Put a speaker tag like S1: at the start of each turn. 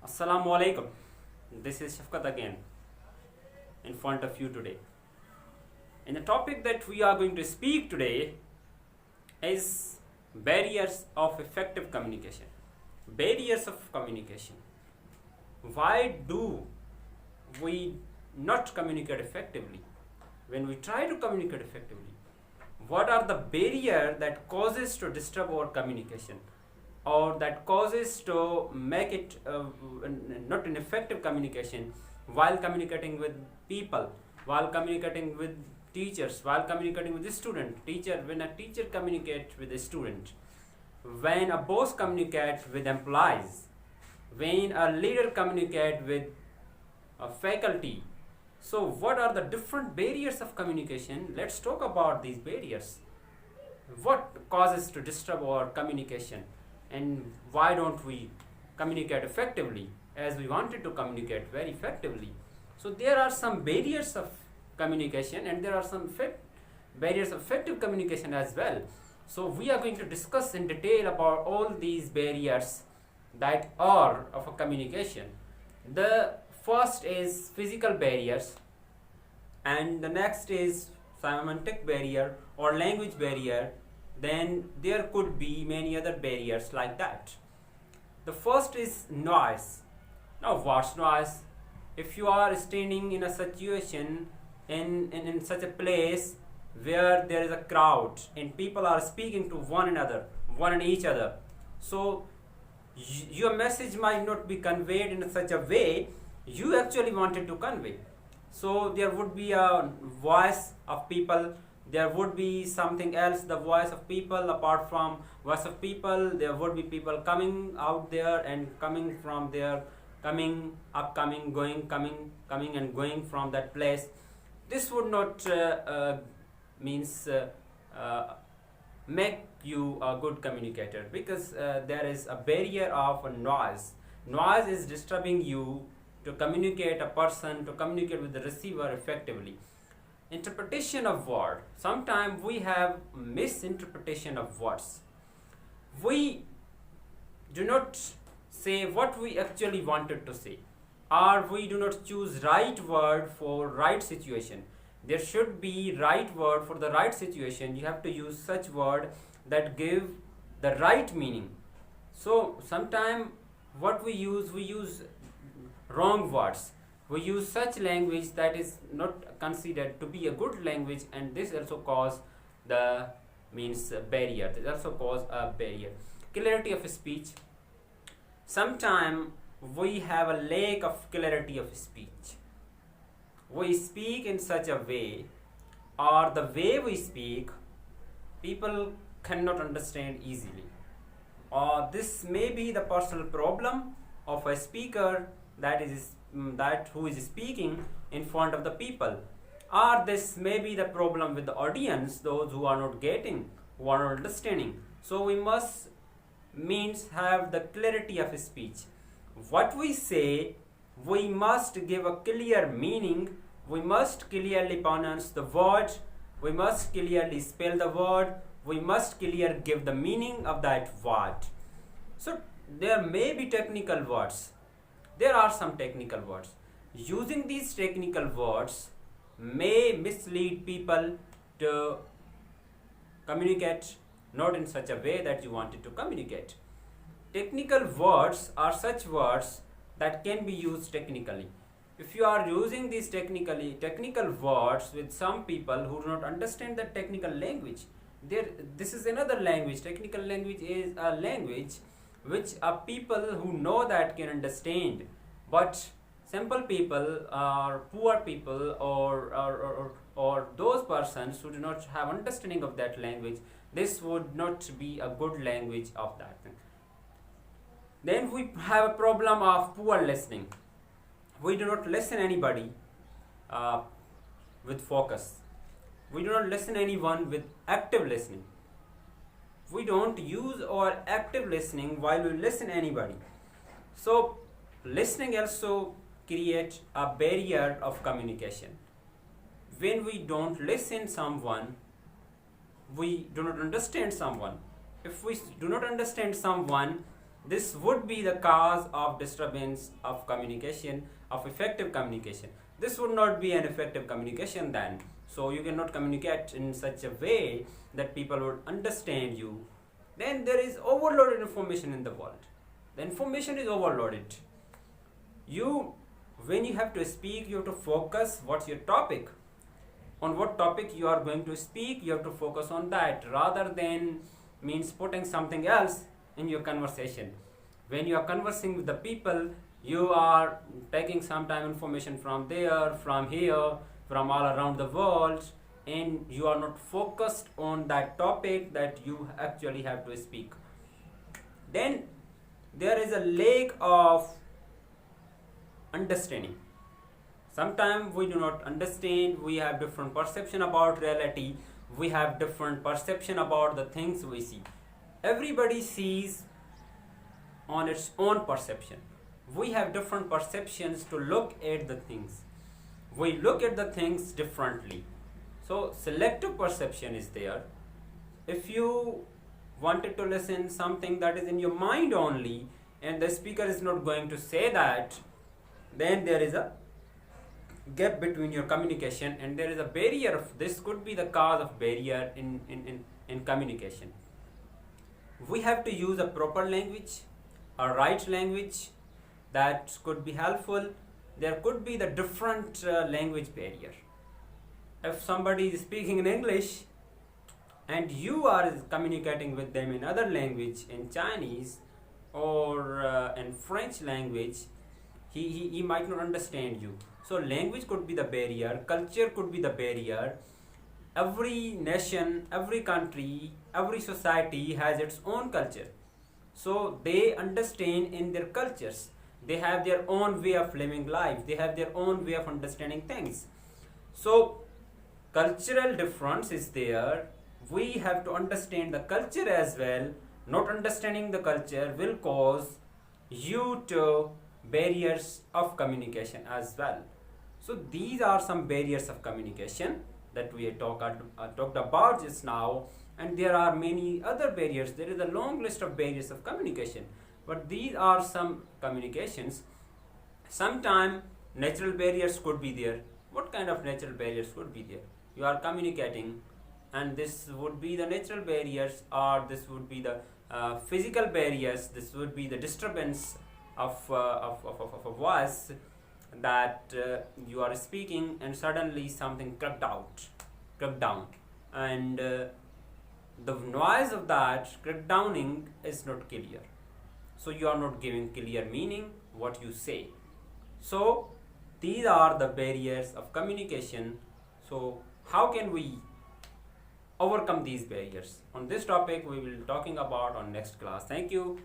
S1: Assalamu alaikum. This is Shafqat again in front of you today. And the topic that we are going to speak today is barriers of effective communication. Barriers of communication. Why do we not communicate effectively? When we try to communicate effectively, what are the barriers that causes to disturb our communication? Or that causes to make it not an effective communication while communicating with people, while communicating with teachers, while communicating with the student. When a teacher communicates with a student, when a boss communicates with employees, when a leader communicates with a faculty. So what are the different barriers of communication? Let's talk about these barriers. What causes to disturb our communication? And why don't we communicate effectively as we wanted to communicate very effectively? So there are some barriers of communication and there are some barriers of effective communication as well. So we are going to discuss in detail about all these barriers that are of a communication. The first is physical barriers, and the next is semantic barrier or language barrier. Then there could be many other barriers like that. The first is noise. Now what's noise? If you are standing in a situation in such a place where there is a crowd and people are speaking to one and each other, so your message might not be conveyed in such a way you actually wanted to convey. So there would be a voice of people, there would be something else, the voice of people. Apart from voice of people, there would be people coming out there and coming from there, coming up, coming and going from that place. This would not make you a good communicator, because there is a barrier of noise. Noise is disturbing you to communicate a person, to communicate with the receiver effectively. Interpretation of word. Sometimes we have misinterpretation of words. We do not say what we actually wanted to say, or we do not choose right word for right situation. There should be right word for the right situation. You have to use such word that give the right meaning. So sometimes what we use wrong words. We use such language that is not considered to be a good language, and this also cause the barrier. This also cause a barrier. Clarity of speech. Sometimes we have a lack of clarity of speech. We speak in such a way, or the way we speak, people cannot understand easily. Or this may be the personal problem of a speaker that who is speaking in front of the people, or this may be the problem with the audience, those who are not getting, who are not understanding. So we must have the clarity of speech. What we say, we must give a clear meaning. We must clearly pronounce the word, we must clearly spell the word, we must clearly give the meaning of that word. So there may be technical words. There are some technical words. Using these technical words may mislead people to communicate not in such a way that you wanted to communicate. Technical words are such words that can be used technically. If you are using these technical words with some people who do not understand the technical language, this is another language. Technical language is a language which people who know that can understand, but simple people or poor people or those persons who do not have understanding of that language, this would not be a good language of that thing. Then we have a problem of poor listening. We do not listen anybody with focus. We do not listen anyone with active listening. We don't use our active listening while we listen anybody. So listening also create a barrier of communication. When we don't listen someone, we do not understand someone. If we do not understand someone, this would be the cause of disturbance of communication, of effective communication. This would not be an effective communication then. So you cannot communicate in such a way that people would understand you. Then there is overloaded information in the world. The information is overloaded. When you have to speak, you have to focus what's your topic. On what topic you are going to speak, you have to focus on that rather than means putting something else in your conversation. When you are conversing with the people, you are taking some time information from there, from here, from all around the world, and you are not focused on that topic that you actually have to speak. Then there is a lack of understanding. Sometimes we do not understand, we have different perception about reality, we have different perception about the things we see. Everybody sees on its own perception. We have different perceptions to look at the things. We look at the things differently. So selective perception is there. If you wanted to listen something that is in your mind only and the speaker is not going to say that, then there is a gap between your communication and there is a barrier. This could be the cause of barrier in communication. We have to use a proper language, a right language that could be helpful. There could be the different language barrier. If somebody is speaking in English and you are communicating with them in other language, in Chinese or in French language, he might not understand you. So language could be the barrier, culture could be the barrier. Every nation, every country, every society has its own culture. So they understand in their cultures. They have their own way of living life. They have their own way of understanding things. So cultural difference is there. We have to understand the culture as well. Not understanding the culture will cause you to barriers of communication as well. So these are some barriers of communication that we talked about just now, and there are many other barriers. There is a long list of barriers of communication, but these are some communications. Sometimes natural barriers could be there. What kind of natural barriers could be there? You are communicating and this would be the natural barriers, or this would be the physical barriers. This would be the disturbance of a voice that you are speaking and suddenly something cracked down, and the noise of that crackdowning is not clear. So you are not giving clear meaning what you say. So these are the barriers of communication. So how can we overcome these barriers? On this topic we will be talking about on next class. Thank you.